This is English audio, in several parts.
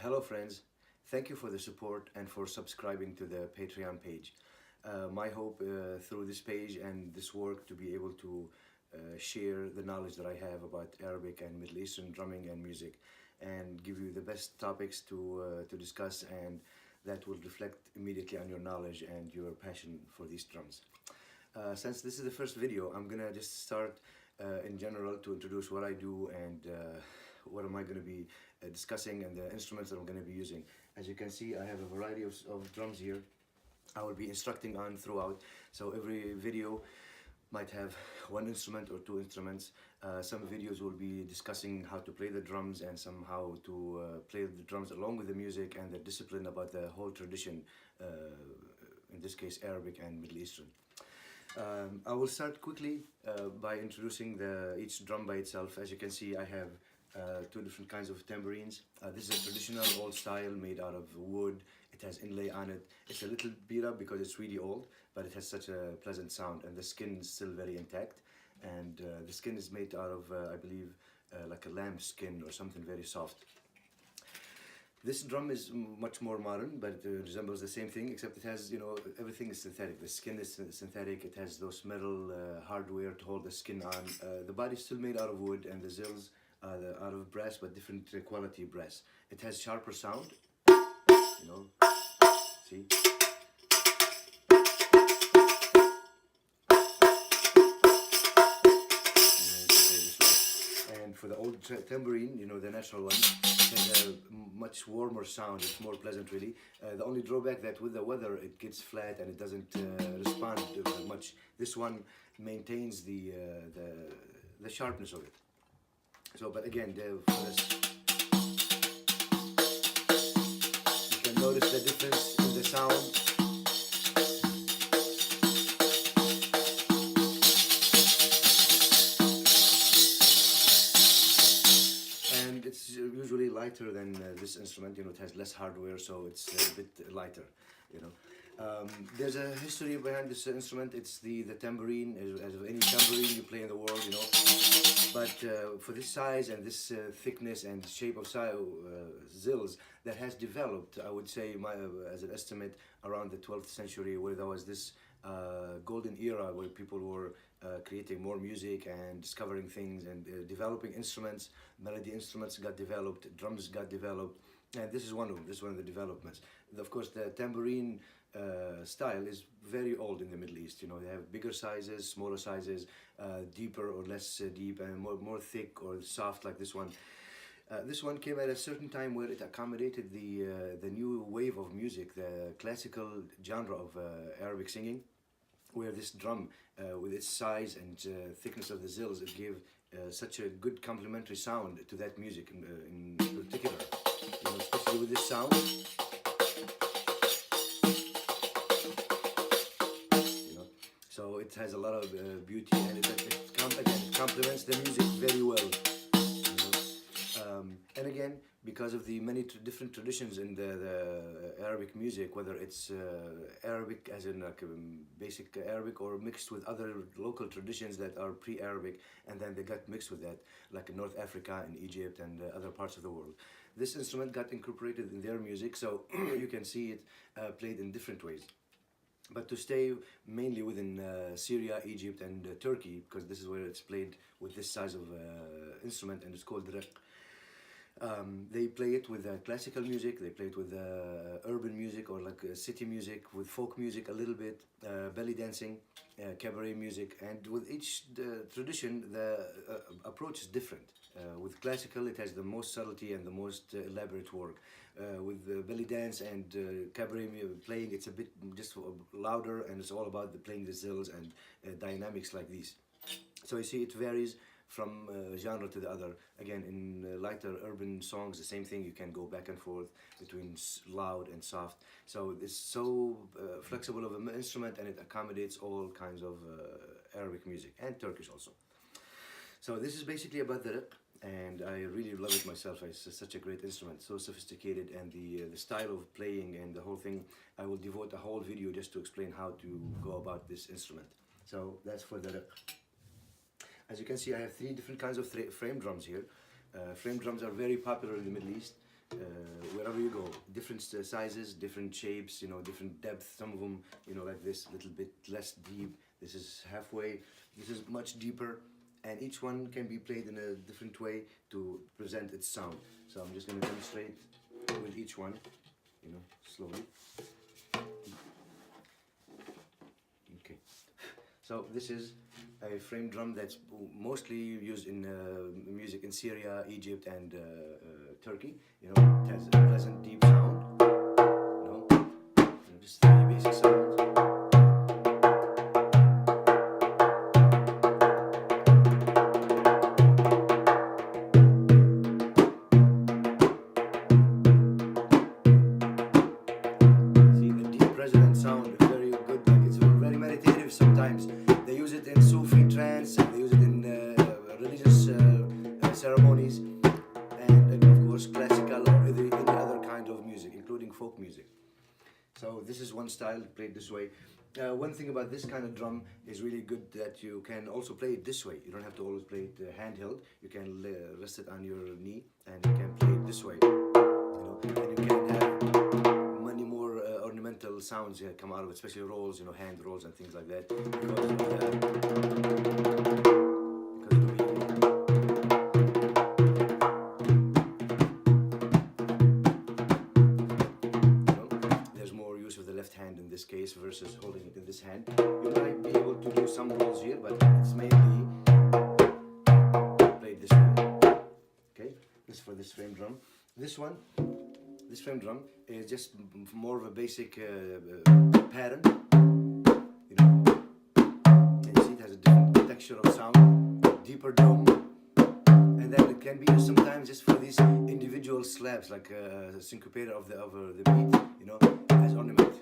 Hello friends, thank you for the support and for subscribing to the Patreon page. My hope through this page and this work to be able to share the knowledge that I have about Arabic and Middle Eastern drumming and music and give you the best topics to discuss, and that will reflect immediately on your knowledge and your passion for these drums. Since this is the first video, I'm gonna just start in general to introduce what I do and what am I going to be discussing and the instruments that I'm going to be using. As you can see, I have a variety of drums here I will be instructing on throughout. So every video might have one instrument or two instruments. Some videos will be discussing how to play the drums and somehow to play the drums along with the music and the discipline about the whole tradition, in this case Arabic and Middle Eastern. I will start quickly by introducing each drum by itself. As you can see, I have two different kinds of tambourines. This is a traditional old style made out of wood. It has inlay on it. It's a little beat up because it's really old, but it has such a pleasant sound, and the skin is still very intact. And the skin is made out of, I believe, like a lamb skin or something very soft. This drum is much more modern, but it resembles the same thing, except it has, everything is synthetic. The skin is synthetic. It has those metal hardware to hold the skin on. The body is still made out of wood, and the zills are out of brass, but different quality brass. It has sharper sound, see? And for the old tambourine, the natural one, it has a much warmer sound. It's more pleasant, really. The only drawback that with the weather, it gets flat and it doesn't respond much. This one maintains the sharpness of it. So, but again, for this, you can notice the difference in the sound. It's usually lighter than this instrument. It has less hardware, so it's a bit lighter. There's a history behind this instrument. It's the tambourine, as of any tambourine you play in the world, But for this size and this thickness and shape of zills, that has developed, I would say, as an estimate, around the 12th century, where there was this golden era where people were creating more music and discovering things and developing instruments. Melody instruments got developed, drums got developed, and this is one of them. This is one of the developments. Of course, the tambourine style is very old in the Middle East. They have bigger sizes, smaller sizes, deeper or less deep, and more thick or soft like this one. This one came at a certain time where it accommodated the new wave of music, the classical genre of Arabic singing, where this drum, with its size and thickness of the zills, it gave such a good complementary sound to that music in particular, especially with this sound. So it has a lot of beauty, and it complements the music very well. And again, because of the many different traditions in the Arabic music, whether it's Arabic as in basic Arabic or mixed with other local traditions that are pre-Arabic, and then they got mixed with that, like in North Africa and Egypt and other parts of the world. This instrument got incorporated in their music, so you can see it played in different ways. But to stay mainly within Syria, Egypt, and Turkey, because this is where it's played with this size of instrument, and it's called riq. They play it with classical music, they play it with urban music or like city music, with folk music a little bit, belly dancing, cabaret music, and with each tradition the approach is different. With classical, it has the most subtlety and the most elaborate work. With belly dance and cabaret playing, it's a bit just louder, and it's all about playing the zills and dynamics like these. So you see, it varies from genre to the other. Again, in lighter urban songs, the same thing. You can go back and forth between loud and soft. So it's so flexible of an instrument, and it accommodates all kinds of Arabic music and Turkish also. So this is basically about the riq, and I really love it myself. It's such a great instrument, so sophisticated, and the style of playing and the whole thing. I will devote a whole video just to explain how to go about this instrument. So that's for the riq. As you can see, I have three different kinds of frame drums here. Frame drums are very popular in the Middle East. wherever you go. Different sizes, different shapes, different depth. Some of them, like this, a little bit less deep. This is halfway. This is much deeper. And each one can be played in a different way to present its sound. So I'm just going to demonstrate with each one, slowly. Okay. So this is a frame drum that's mostly used in music in Syria, Egypt, and Turkey. It has a pleasant deep sound. Just three basic sounds. See the deep resonant sound, very good. Like it's very meditative sometimes. They use it in Sufi trance, and they use it in religious ceremonies, and of course classical or any other kind of music, including folk music. So this is one style played this way. One thing about this kind of drum is really good that you can also play it this way. You don't have to always play it handheld. You can rest it on your knee and you can play it this way. And you can have many more ornamental sounds come out of it, especially rolls, hand rolls and things like that. Because of there's more use of the left hand in this case versus holding it in this hand. You might be able to do some rolls here, but it's mainly played this way. Okay, this is for this frame drum. This frame drum is just more of a basic pattern. And you see it has a different texture of sound, deeper dome, and then it can be used sometimes just for these individual slabs, like a syncopator of the beat, as ornament.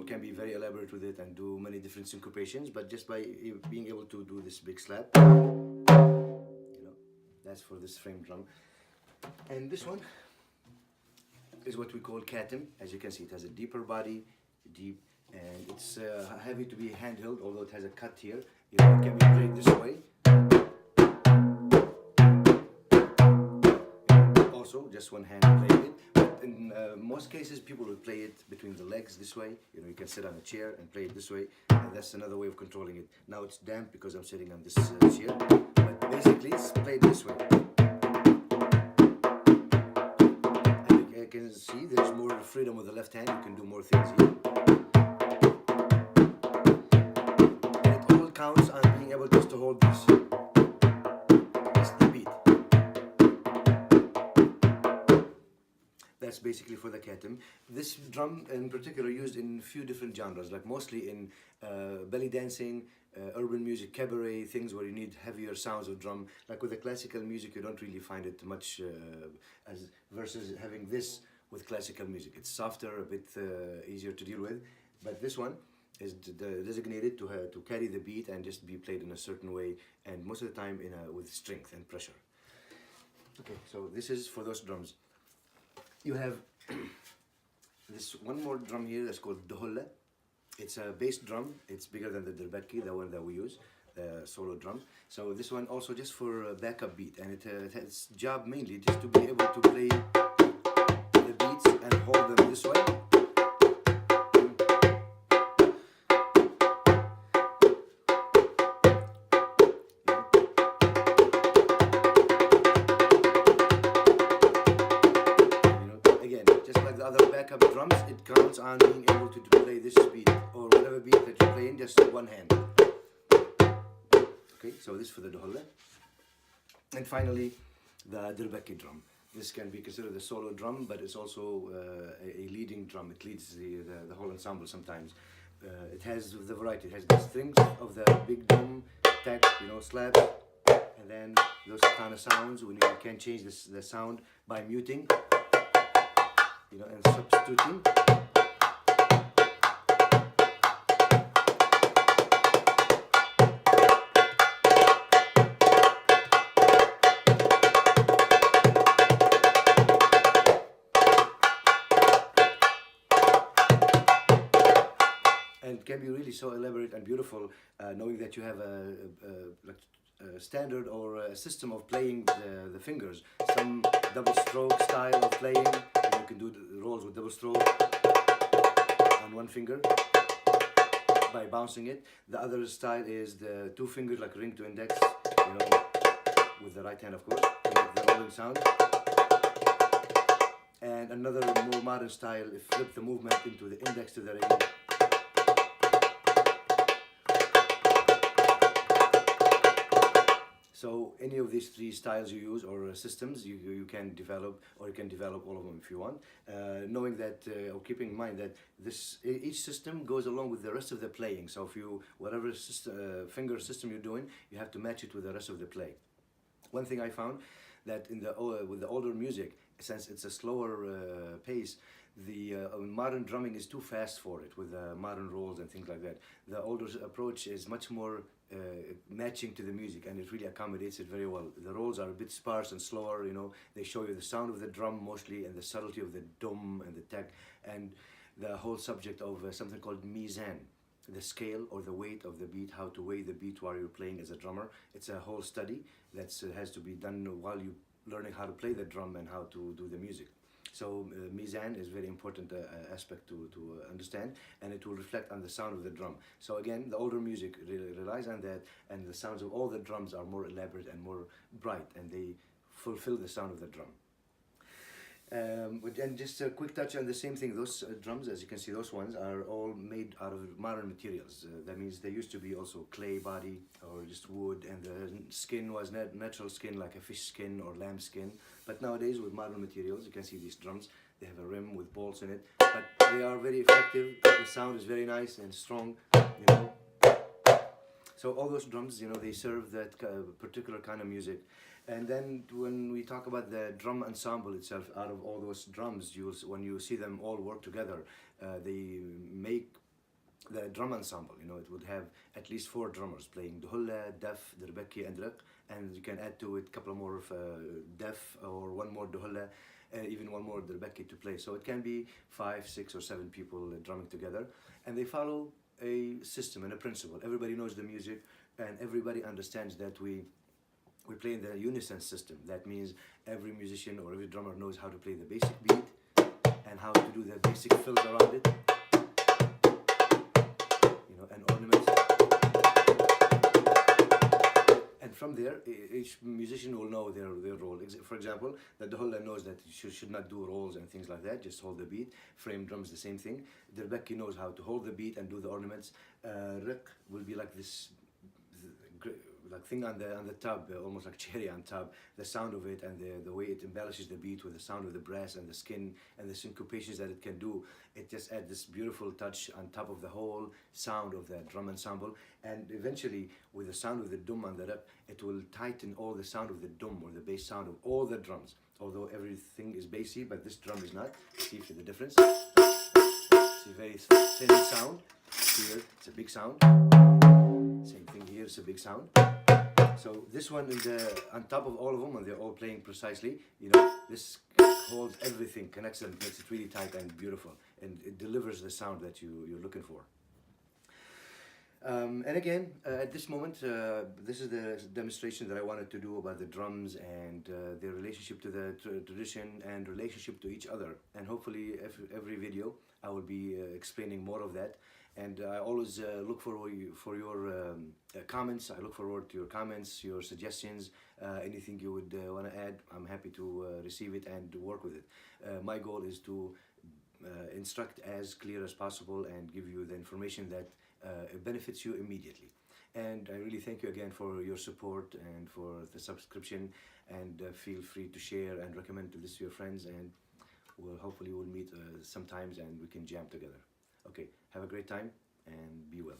Can be very elaborate with it and do many different syncopations, but just by being able to do this big slap, that's for this frame drum. And this one is what we call katim. As you can see, it has a deeper body, deep, and it's heavy to be handheld, although it has a cut here. It can be played this way. Also, just one hand playing it. In most cases, people will play it between the legs this way. You can sit on a chair and play it this way, and that's another way of controlling it. Now it's damp because I'm sitting on this chair, but basically it's played this way. And you can see there's more freedom with the left hand. You can do more things here. And it all counts on being able just to hold this. That's basically for the katim. This drum in particular used in a few different genres, like mostly in belly dancing, urban music, cabaret, things where you need heavier sounds of drum. Like with the classical music, you don't really find it much as versus having this with classical music. It's softer, a bit easier to deal with, but this one is designated to carry the beat and just be played in a certain way, and most of the time with strength and pressure. Okay, so this is for those drums. You have this one more drum here that's called dhulla. It's a bass drum. It's bigger than the dirbaki, the one that we use, the solo drum. So this one also just for backup beat, and it has job mainly just to be able to play the beats and hold them this way. Backup drums, it counts on being able to play this beat or whatever beat that you're playing, just one hand. Okay, so this for the dhulla. And finally, the dirbaki drum. This can be considered a solo drum, but it's also a leading drum. It leads the whole ensemble sometimes. It has the variety. It has the strings of the big drum, tack, slaps, and then those kind of sounds when you can change the sound by muting. And substituting. can be really so elaborate and beautiful, knowing that you have like a standard or a system of playing the fingers. Some double stroke style of playing. You can do the rolls with double stroke on one finger by bouncing it. The other style is the two fingers, like ring to index, with the right hand, of course, to make the rolling sound. And another more modern style, flip the movement into the index to the ring. So any of these three styles you use or systems, you can develop, or you can develop all of them if you want, knowing that, or keeping in mind that each system goes along with the rest of the playing. So if whatever finger system you're doing, you have to match it with the rest of the play. One thing I found that with the older music, since it's a slower pace, the modern drumming is too fast for it, with modern rolls and things like that. The older approach is much more matching to the music, and it really accommodates it very well. The rolls are a bit sparse and slower, they show you the sound of the drum mostly, and the subtlety of the dum and the tek, and the whole subject of something called mizan, the scale or the weight of the beat, how to weigh the beat while you're playing as a drummer. It's a whole study that has to be done while you learning how to play the drum and how to do the music. So mizan is very important aspect to understand, and it will reflect on the sound of the drum. So again, the older music relies on that, and the sounds of all the drums are more elaborate and more bright, and they fulfill the sound of the drum. And just a quick touch on the same thing, those drums, as you can see, those ones are all made out of modern materials. That means they used to be also clay body or just wood, and the skin was natural skin, like a fish skin or lamb skin. But nowadays, with modern materials, you can see these drums, they have a rim with bolts in it, but they are very effective. The sound is very nice and strong, So all those drums, they serve that particular kind of music. And then when we talk about the drum ensemble itself, out of all those drums, when you see them all work together, they make the drum ensemble. It would have at least 4 drummers playing duhulla, def, dirbeki, and riq, and you can add to it a couple more of def, or one more duhulla, even one more dirbeki to play. So it can be 5, 6, or 7 people drumming together, and they follow a system and a principle. Everybody knows the music, and everybody understands that we play in the unison system. That means every musician or every drummer knows how to play the basic beat and how to do the basic fills around it, and ornaments. And from there, each musician will know their role. For example, the duhulla knows that you should not do rolls and things like that, just hold the beat. Frame drums, the same thing. Dirbeki knows how to hold the beat and do the ornaments. Riq will be like this thing on the tub, almost like cherry on top. The sound of it and the way it embellishes the beat with the sound of the brass and the skin and the syncopations that it can do, it just adds this beautiful touch on top of the whole sound of the drum ensemble. And eventually, with the sound of the dum and the riq, it will tighten all the sound of the dum, or the bass sound of all the drums. Although everything is bassy, but this drum is not. See the difference? It's a very thin sound. Here, it's a big sound. Same thing here, it's a big sound. So this one is on top of all of them, and they're all playing precisely. This holds everything, connects them, makes it really tight and beautiful, and it delivers the sound that you're looking for. And again, at this moment, this is the demonstration that I wanted to do about the drums and their relationship to the tradition and relationship to each other. And hopefully, every video, I will be explaining more of that. And I always look for your comments. I look forward to your comments, your suggestions, anything you would want to add. I'm happy to receive it and work with it. My goal is to instruct as clear as possible and give you the information that benefits you immediately. And I really thank you again for your support and for the subscription, and feel free to share and recommend this to your friends, and hopefully we'll meet sometimes and we can jam together. Okay, have a great time and be well.